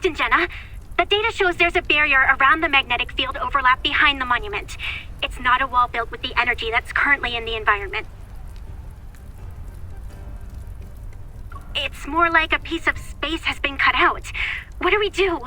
Captain Jenna, the data shows there's a barrier around the magnetic field overlap behind the monument. It's not a wall built with the energy that's currently in the environment. It's more like a piece of space has been cut out. What do we do?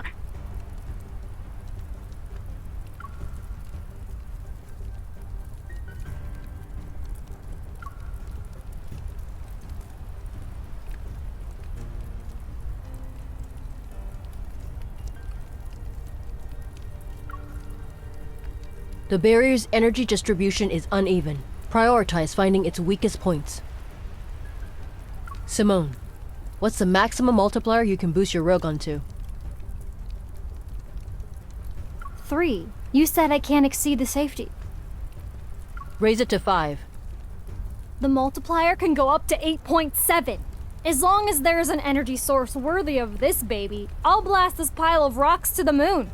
The barrier's energy distribution is uneven. Prioritize finding its weakest points. Simone, what's the maximum multiplier you can boost your railgun to? 3. You said I can't exceed the safety. Raise it to 5. The multiplier can go up to 8.7. As long as there's an energy source worthy of this baby, I'll blast this pile of rocks to the moon.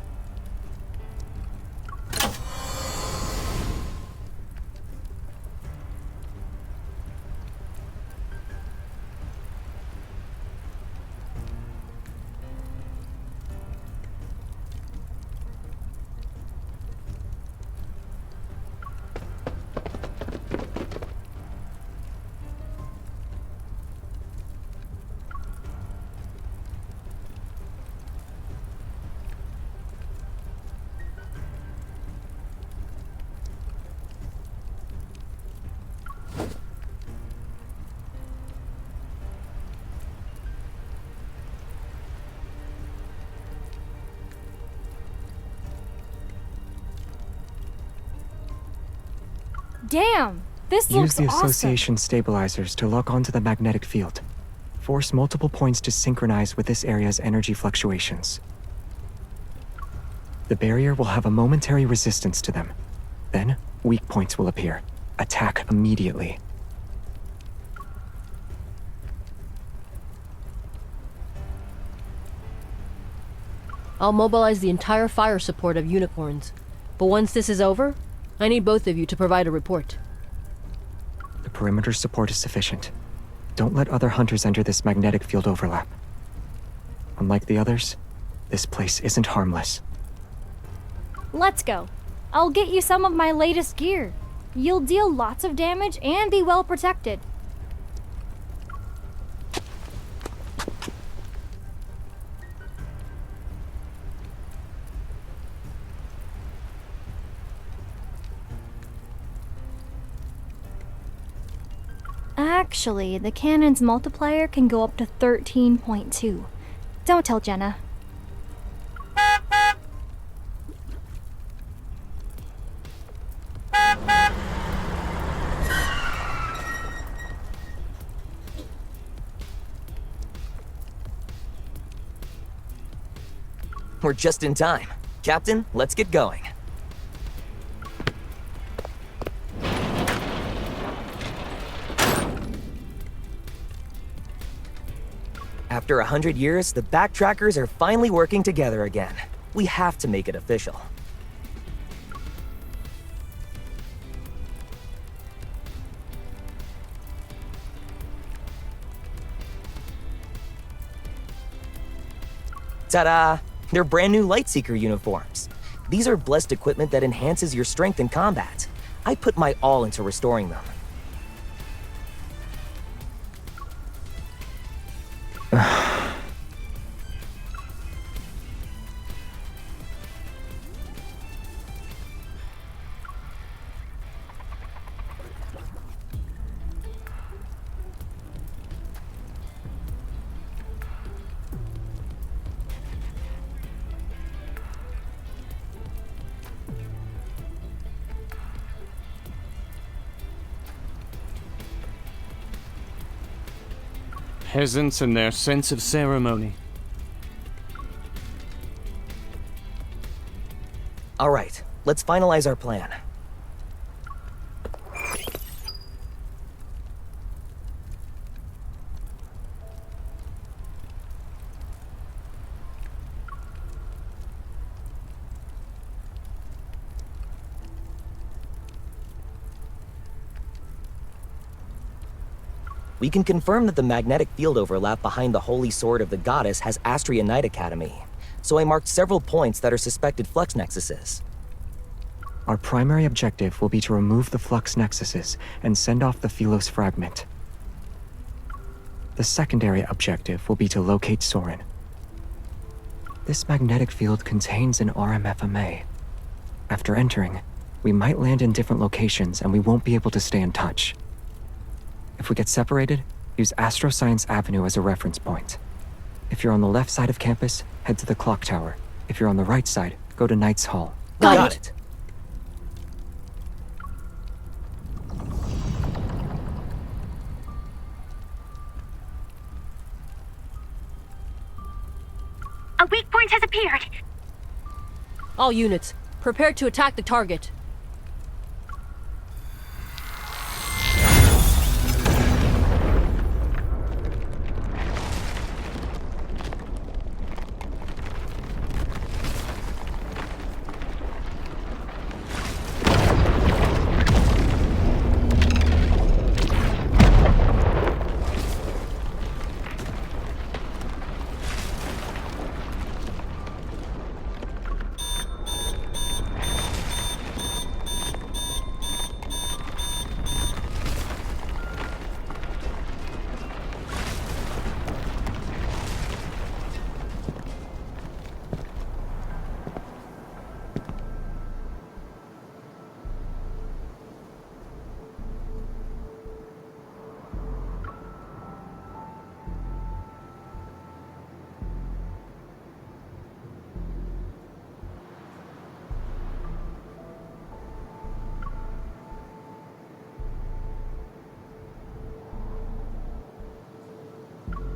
Damn! This Use looks the awesome! association stabilizers to lock onto the magnetic field. Force multiple points to synchronize with this area's energy fluctuations. The barrier will have a momentary resistance to them. Then, weak points will appear. Attack immediately. I'll mobilize the entire fire support of unicorns. But once this is over, I need both of you to provide a report. The perimeter support is sufficient. Don't let other hunters enter this magnetic field overlap. Unlike the others, this place isn't harmless. Let's go. I'll get you some of my latest gear. You'll deal lots of damage and be well protected. Actually, the cannon's multiplier can go up to 13.2. Don't tell Jenna. We're just in time. Captain, let's get going. After 100 years, the backtrackers are finally working together again. We have to make it official. Ta-da! They're brand new Lightseeker uniforms. These are blessed equipment that enhances your strength in combat. I put my all into restoring them. Peasants and their sense of ceremony. All right, let's finalize our plan. We can confirm that the magnetic field overlap behind the holy sword of the goddess has Astria Knight Academy. so I marked several points that are suspected flux nexuses. Our primary objective will be to remove the flux nexuses and send off the Philos fragment. The secondary objective will be to locate Soren. This magnetic field contains an RMFMA. After entering, we might land in different locations and we won't be able to stay in touch. If we get separated, use Astroscience Avenue as a reference point. If you're on the left side of campus, head to the clock tower. If you're on the right side, go to Knight's Hall. Got it. A weak point has appeared. All units, prepare to attack the target.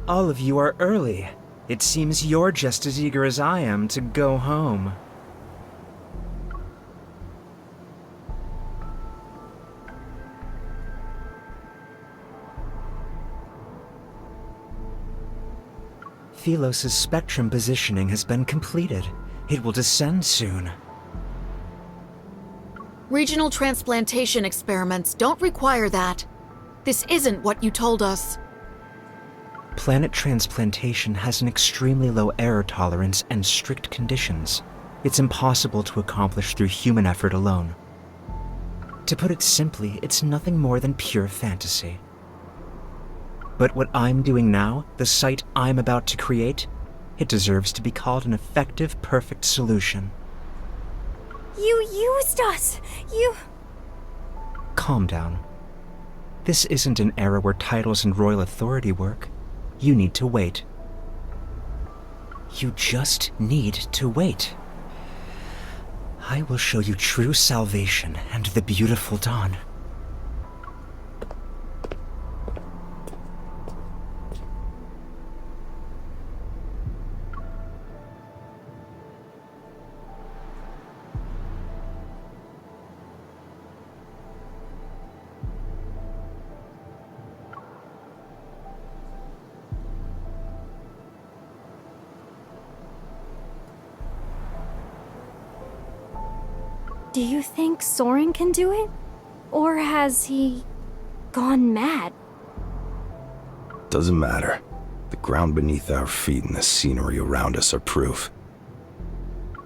All of you are early. It seems you're just as eager as I am to go home. Philos' spectrum positioning has been completed. It will descend soon. Regional transplantation experiments don't require that. This isn't what you told us. Planet transplantation has an extremely low error tolerance and strict conditions. It's impossible to accomplish through human effort alone. To put it simply, it's nothing more than pure fantasy. But what I'm doing now, the site I'm about to create, it deserves to be called an effective, perfect solution. You used us! You... Calm down. This isn't an era where titles and royal authority work. You need to wait. You just need to wait. I will show you true salvation and the beautiful dawn. Do you think Soren can do it? Or has he gone mad? Doesn't matter. The ground beneath our feet and the scenery around us are proof.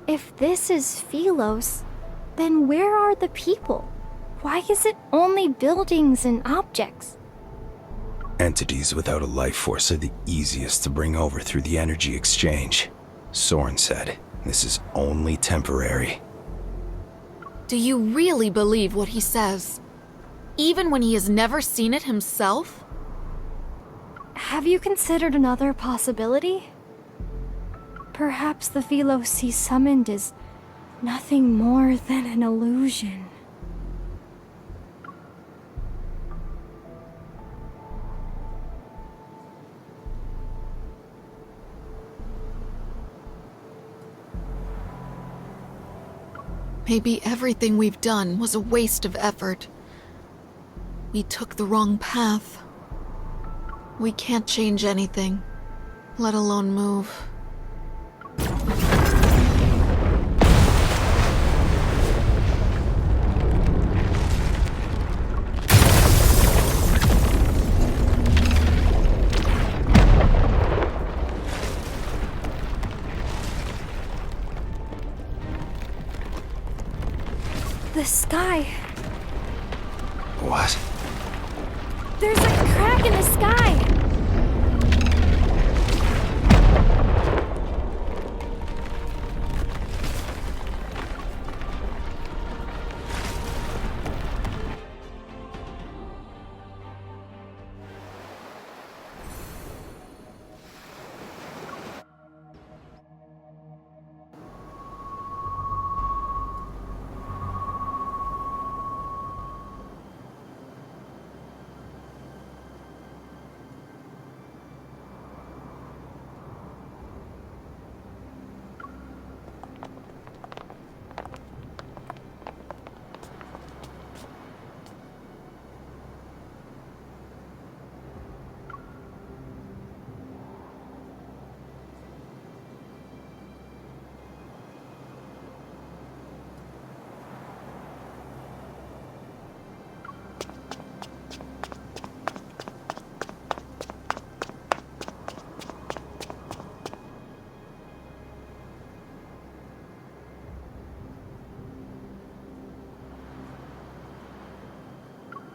If this is Philos, then where are the people? Why is it only buildings and objects? Entities without a life force are the easiest to bring over through the energy exchange. Soren said, this is only temporary. Do you really believe what he says? Even when he has never seen it himself? Have you considered another possibility? Perhaps the Philos he summoned is nothing more than an illusion. Maybe everything we've done was a waste of effort. We took the wrong path. We can't change anything, let alone move. the sky. What? There's a crack in the sky!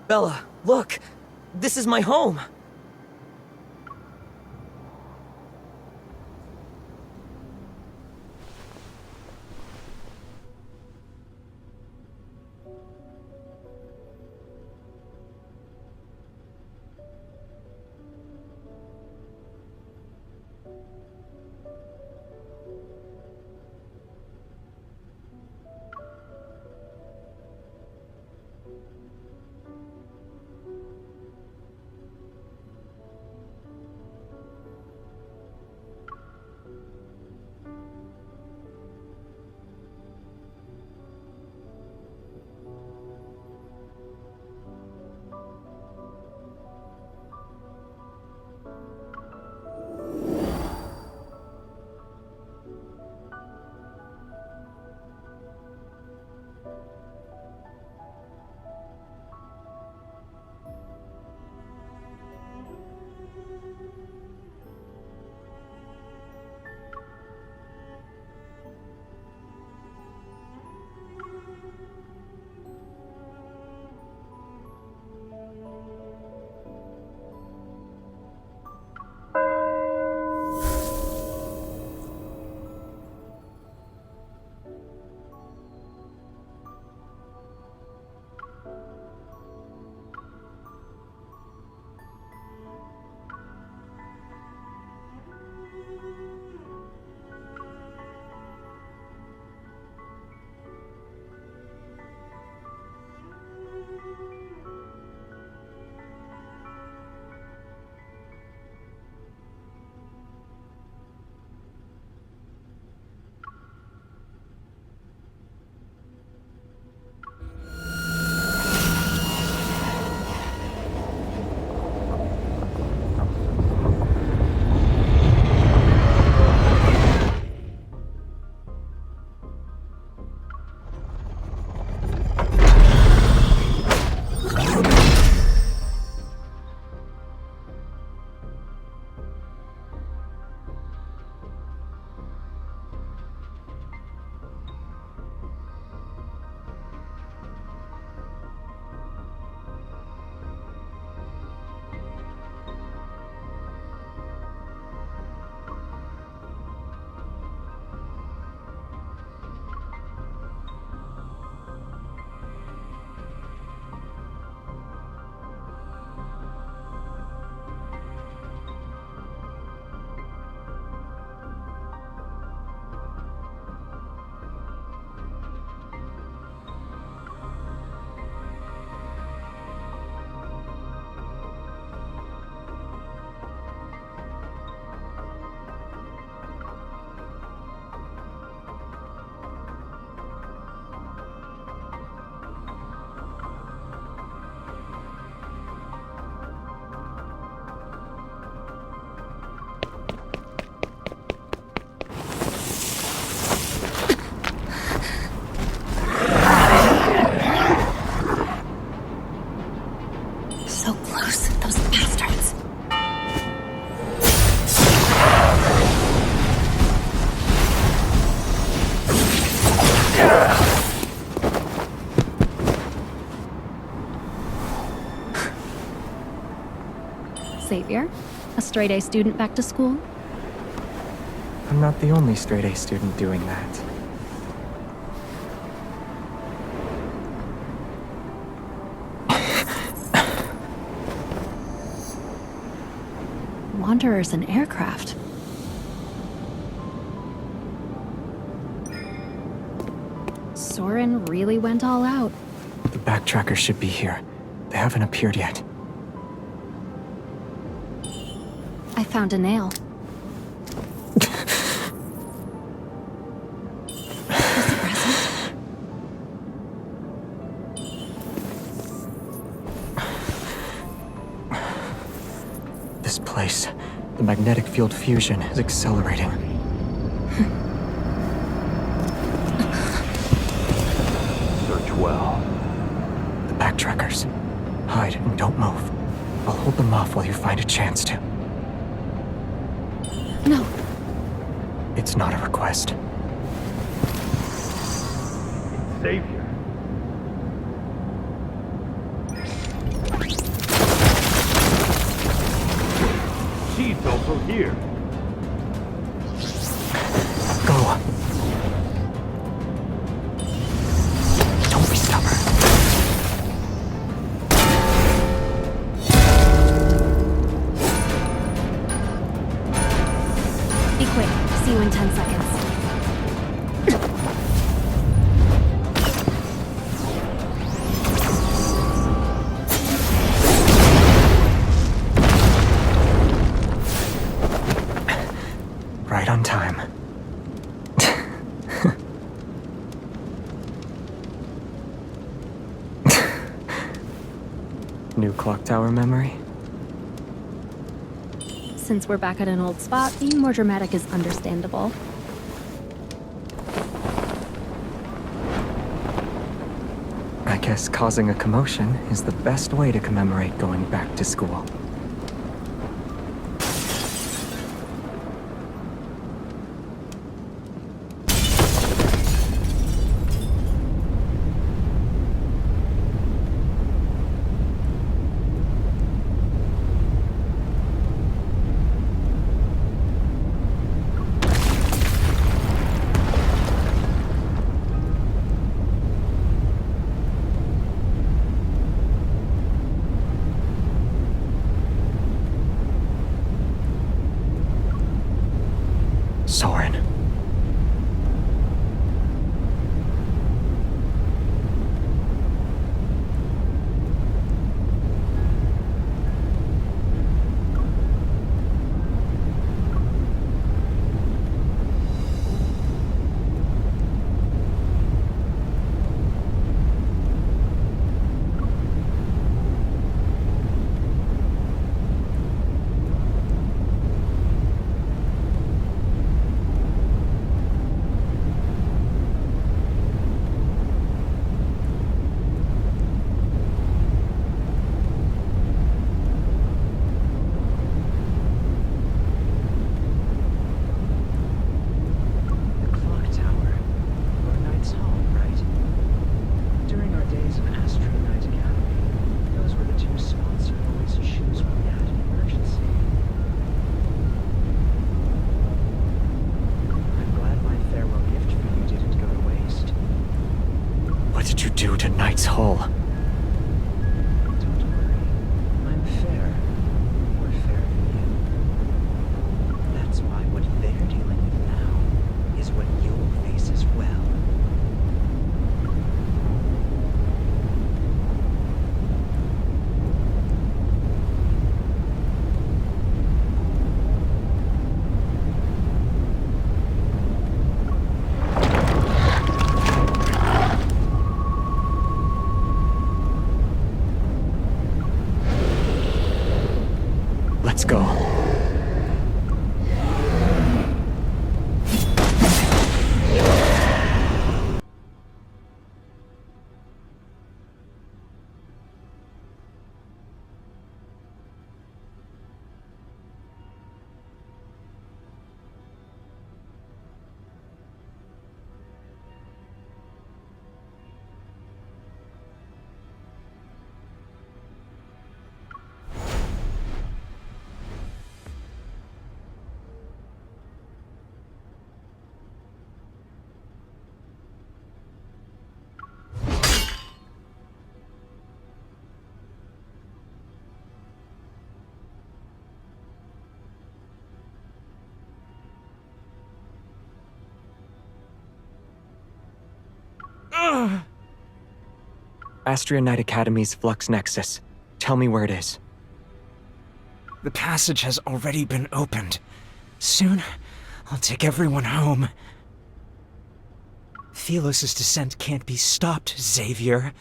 Bella, look! This is my home! Xavier, a straight-A student back to school? I'm not the only straight-A student doing that. Wanderers and aircraft. Soren really went all out. The backtrackers should be here. They haven't appeared yet. I found a nail. Just a present. This place, the magnetic field fusion is accelerating. Search well. The backtrackers. Hide and don't move. I'll hold them off while you find a chance to. No. It's not a request. Xavier. She's also here. Go. Don't be stubborn. Be quick. See you in 10 seconds. Right on time. New clock tower memory? Since we're back at an old spot, being more dramatic is understandable. I guess causing a commotion is the best way to commemorate going back to school. Soren. What did you do to Knight's Hull? Don't worry. I'm fair. More fair than you. That's why what they're dealing with now is what you'll face as well. Let's go. Astria Knight Academy's Flux Nexus. Tell me where it is. The passage has already been opened. Soon, I'll take everyone home. Philos' descent can't be stopped, Xavier.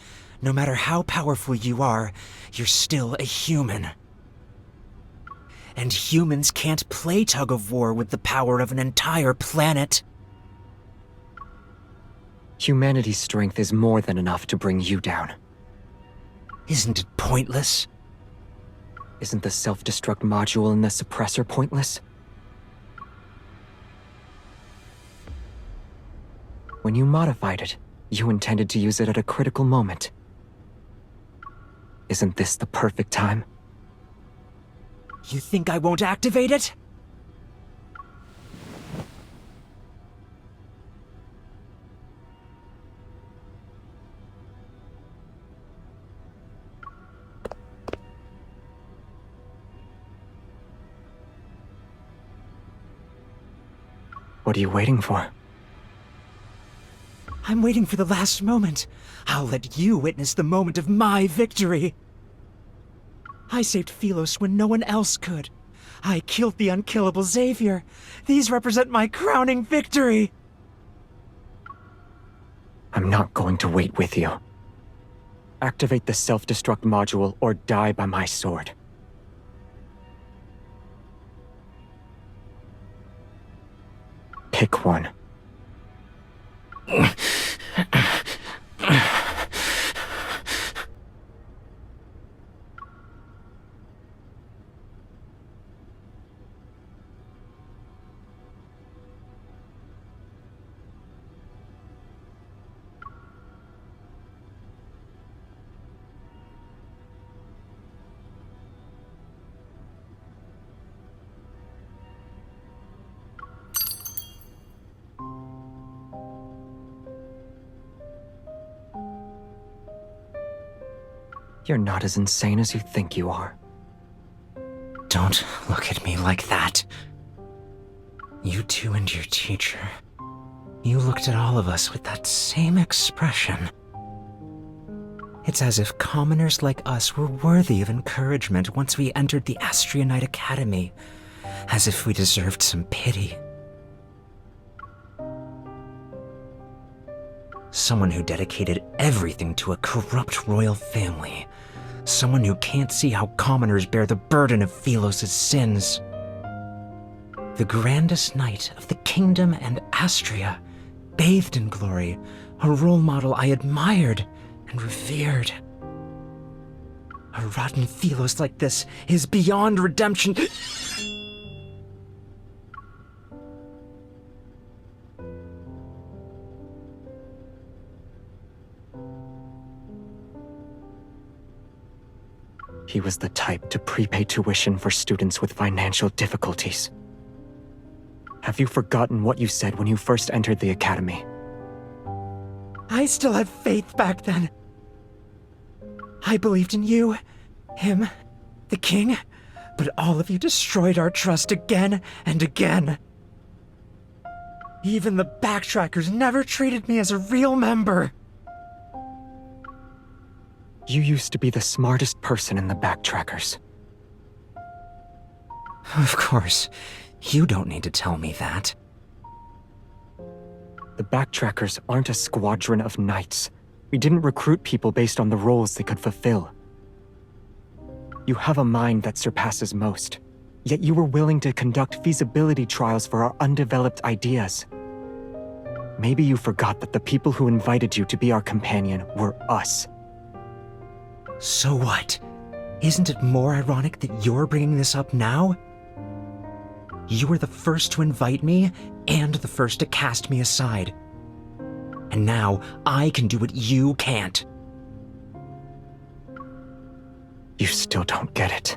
No matter how powerful you are, you're still a human. And humans can't play tug-of-war with the power of an entire planet. Humanity's strength is more than enough to bring you down. Isn't it pointless? Isn't the self-destruct module in the suppressor pointless? When you modified it, you intended to use it at a critical moment. Isn't this the perfect time? You think I won't activate it? What are you waiting for? I'm waiting for the last moment. I'll let you witness the moment of my victory. I saved Philos when no one else could. I killed the unkillable Xavier. These represent my crowning victory. I'm not going to wait with you. Activate the self-destruct module or die by my sword. Pick one. You're not as insane as you think you are. Don't look at me like that. You two and your teacher. You looked at all of us with that same expression. It's as if commoners like us were worthy of encouragement once we entered the Astria Knight Academy. As if we deserved some pity. Someone who dedicated everything to a corrupt royal family. Someone who can't see how commoners bear the burden of Philos' sins. The grandest knight of the kingdom and Astria, bathed in glory, a role model I admired and revered. A rotten Philos like this is beyond redemption. He was the type to prepay tuition for students with financial difficulties. Have you forgotten what you said when you first entered the academy? I still had faith back then. I believed in you, him, the king, but all of you destroyed our trust again and again. Even the backtrackers never treated me as a real member. You used to be the smartest person in the backtrackers. Of course, you don't need to tell me that. The backtrackers aren't a squadron of knights. We didn't recruit people based on the roles they could fulfill. You have a mind that surpasses most, yet you were willing to conduct feasibility trials for our undeveloped ideas. Maybe you forgot that the people who invited you to be our companion were us. So what? Isn't it more ironic that you're bringing this up now? You were the first to invite me, and the first to cast me aside. And now, I can do what you can't. You still don't get it.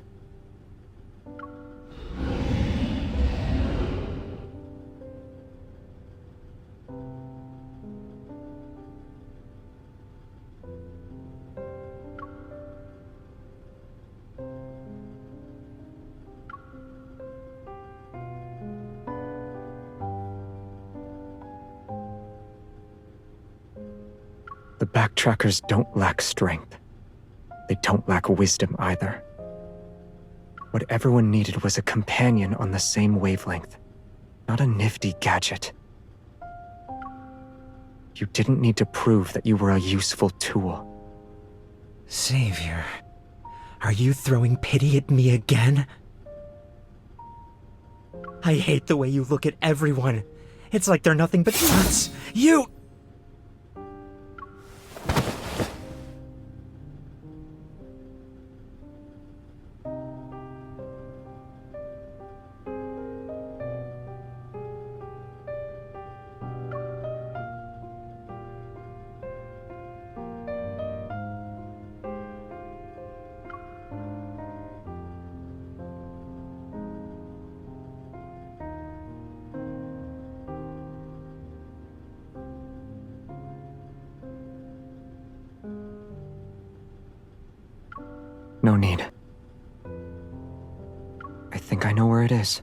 backtrackers don't lack strength. They don't lack wisdom either. What everyone needed was a companion on the same wavelength, not a nifty gadget. You didn't need to prove that you were a useful tool. Xavier, are you throwing pity at me again? I hate the way you look at everyone. It's like they're nothing but nuts. You... No need. I think I know where it is.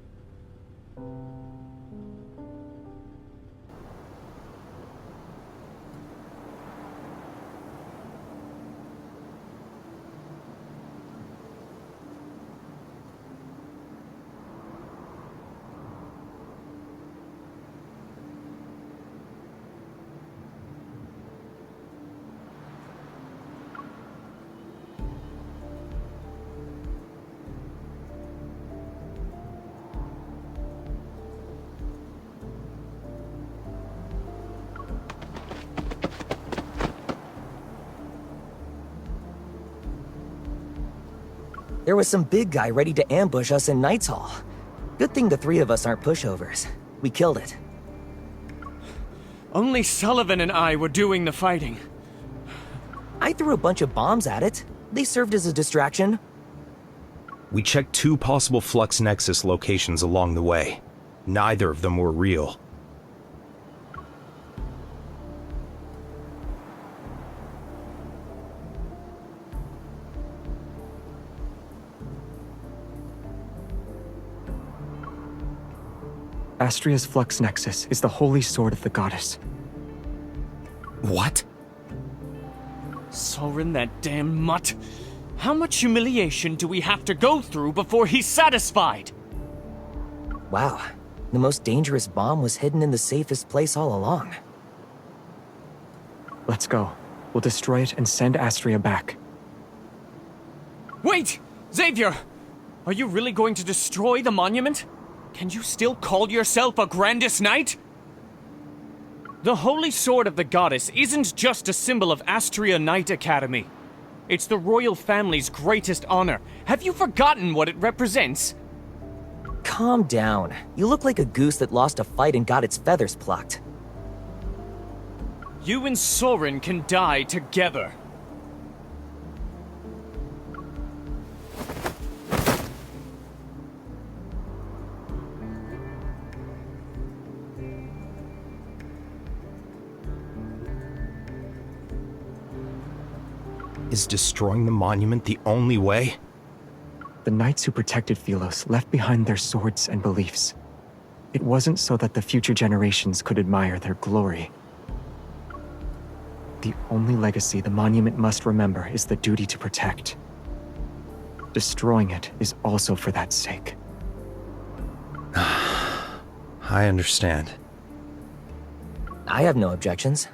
There was some big guy ready to ambush us in Knight's Hall. Good thing the three of us aren't pushovers. We killed it. Only Sullivan and I were doing the fighting. I threw a bunch of bombs at it. They served as a distraction. We checked 2 possible Flux Nexus locations along the way. Neither of them were real. Astria's Flux Nexus is the holy sword of the goddess. What? Soren, that damn mutt. How much humiliation do we have to go through before he's satisfied? Wow. The most dangerous bomb was hidden in the safest place all along. Let's go. We'll destroy it and send Astria back. Wait! Xavier! Are you really going to destroy the monument? Can you still call yourself a Grandest Knight? The Holy Sword of the Goddess isn't just a symbol of Astria Knight Academy. It's the royal family's greatest honor. Have you forgotten what it represents? Calm down. You look like a goose that lost a fight and got its feathers plucked. You and Soren can die together. Is destroying the monument the only way? The knights who protected Philos left behind their swords and beliefs. It wasn't so that the future generations could admire their glory. The only legacy the monument must remember is the duty to protect. Destroying it is also for that sake. I understand. I have no objections.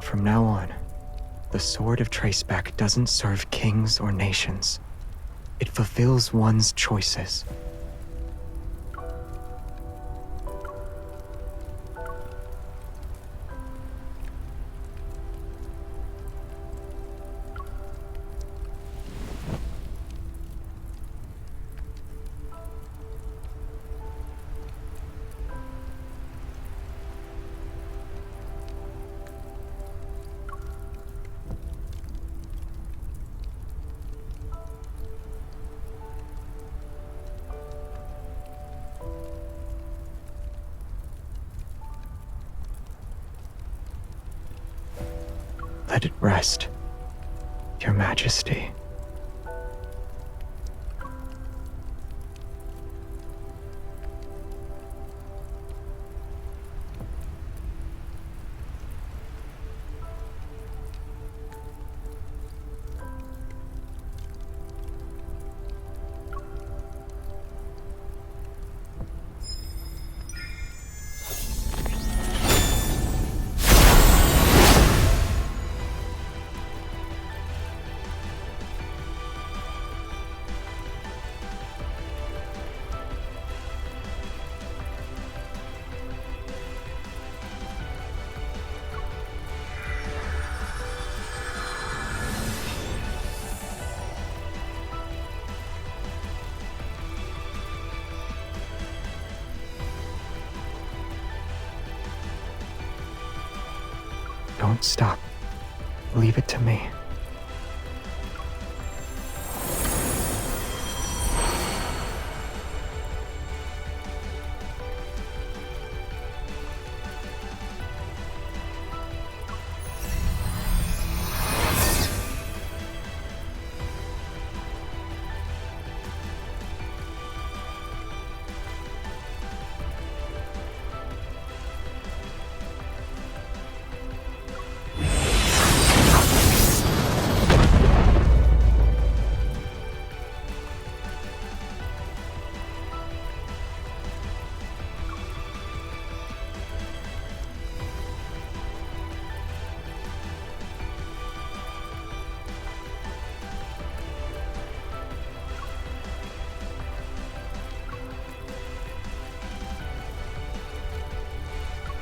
From now on, the Sword of Traceback doesn't serve kings or nations. It fulfills one's choices. Let it rest, Your Majesty. Don't stop. Leave it to me.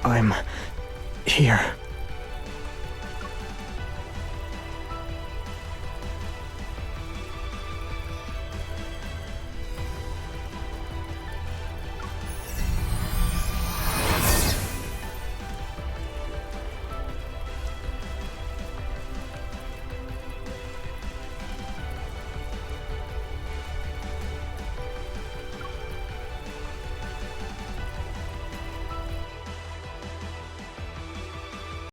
I'm here.